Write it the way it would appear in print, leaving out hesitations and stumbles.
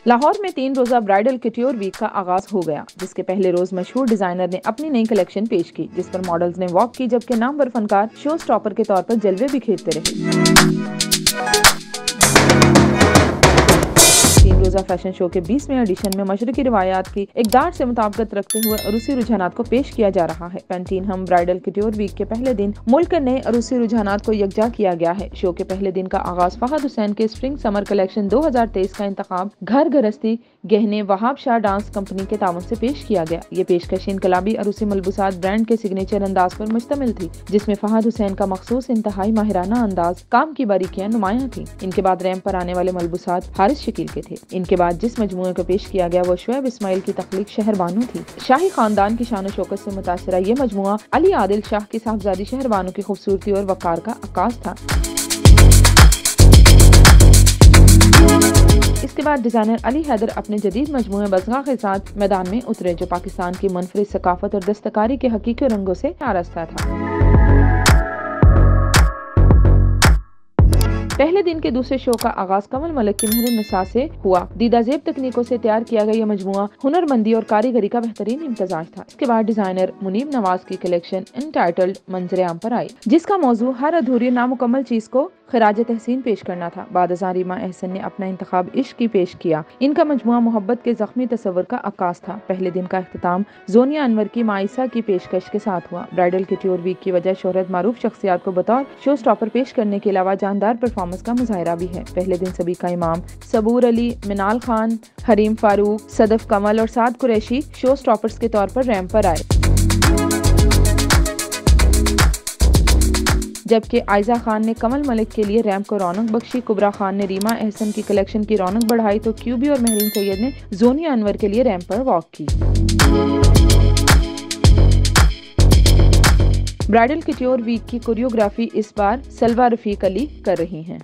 लाहौर में 3 रोजा bridal कट्योर week का आगाज हो गया, जिसके पहले रोज मशहूर डिजाइनर ने अपनी नई कलेक्शन पेश की, जिस पर मॉडल्स ने वॉक की, जबकि नामवर फनकार शो स्टॉपर के तौर पर जलवे बिखेरते रहे। 3 रोजा फैशन शो के 20वें एडिशन में मशरकी रिवायात की इकदार से मुताबिकत रखते हुए अरूसी रुझानात को पेश किया जा रहा है। पैंटीन हम ब्राइडल कट्योर वीक के पहले दिन मुल्क के नए अरूसी रुझानात को यकजा किया गया है। शो के पहले दिन का आगाज फहद हुसैन के स्प्रिंग समर कलेक्शन 2023 का इंतखाब घर गृहस्थी गहने वहाब शाह डांस कंपनी के तावन से पेश किया गया। ये पेशकश इनकलाबी अरूसी मलबूसात ब्रांड के सिग्नेचर अंदाज पर मुश्तमिल थी, जिसमें फहद हुसैन का मखसूस इंतहाई माहिराना अंदाज, काम की बारीकियां नुमायां थी। इनके बाद रैंप पर आने वाले मलबूसात हारिस शकील के थे। इनके बाद जिस मजमूए को पेश किया गया वो शुएब इस्माइल की तख्लीक शहरबानू थी। शाही खानदान की शान शौकत से मुतासरा ये मजमुआ अली आदिल शाह की साहबजादी शहरबानू की खूबसूरती और वकार का अक्कास था। इसके बाद डिजाइनर अली हैदर अपने जदीद मजमूए बज़गा के साथ मैदान में उतरे, जो पाकिस्तान की मुनफरिद सकाफत और दस्तकारी के हकीकी रंगों से आरास्ता था। पहले दिन के दूसरे शो का आगाज कमल मलिक की मेहर निसा से हुआ। दीदा जेब तकनीकों से तैयार किया गया यह मजमुआ हुनरमंदी और कारीगरी का बेहतरीन इम्तजाज था। इसके बाद डिजाइनर मुनीब नवाज की कलेक्शन इनटाइटल्ड मंजरे आम पर आई, जिसका मौजू हर अधूरी नामुकम्मल चीज को खराज तहसीन पेश करना था। बाद रीमा एहसन ने अपना इंतखाब इश्क की पेश किया। इनका मजमुआ मोहब्बत के जख्मी तस्वर का अक्कास था। पहले दिन का अख्ताम जोनिया अनवर की माइसा की पेशकश के साथ हुआ। ब्राइडल कट्योर वीक की वजह शोहरत मारूफ शख्सियात को बतौर शो स्टॉपर पेश करने के अलावा जानदार परफॉर्मेंस का मुजाहिरा भी है। पहले दिन सभी का इमाम सबूर अली, मिनाल खान, हरीम फारूक, सदफ कमल और साद कुरैशी शो स्टॉपर्स के तौर पर रैंप पर आए, जबकि आयजा खान ने कमल मलिक के लिए रैंप को रौनक बख्शी। कुबरा खान ने रीमा एहसन की कलेक्शन की रौनक बढ़ाई, तो क्यूबी और महरीन सैयद ने जोनिया अनवर के लिए रैंप पर वॉक की। ब्राइडल कट्योर वीक की कोरियोग्राफी इस बार सलवा रफीक अली कर रही हैं।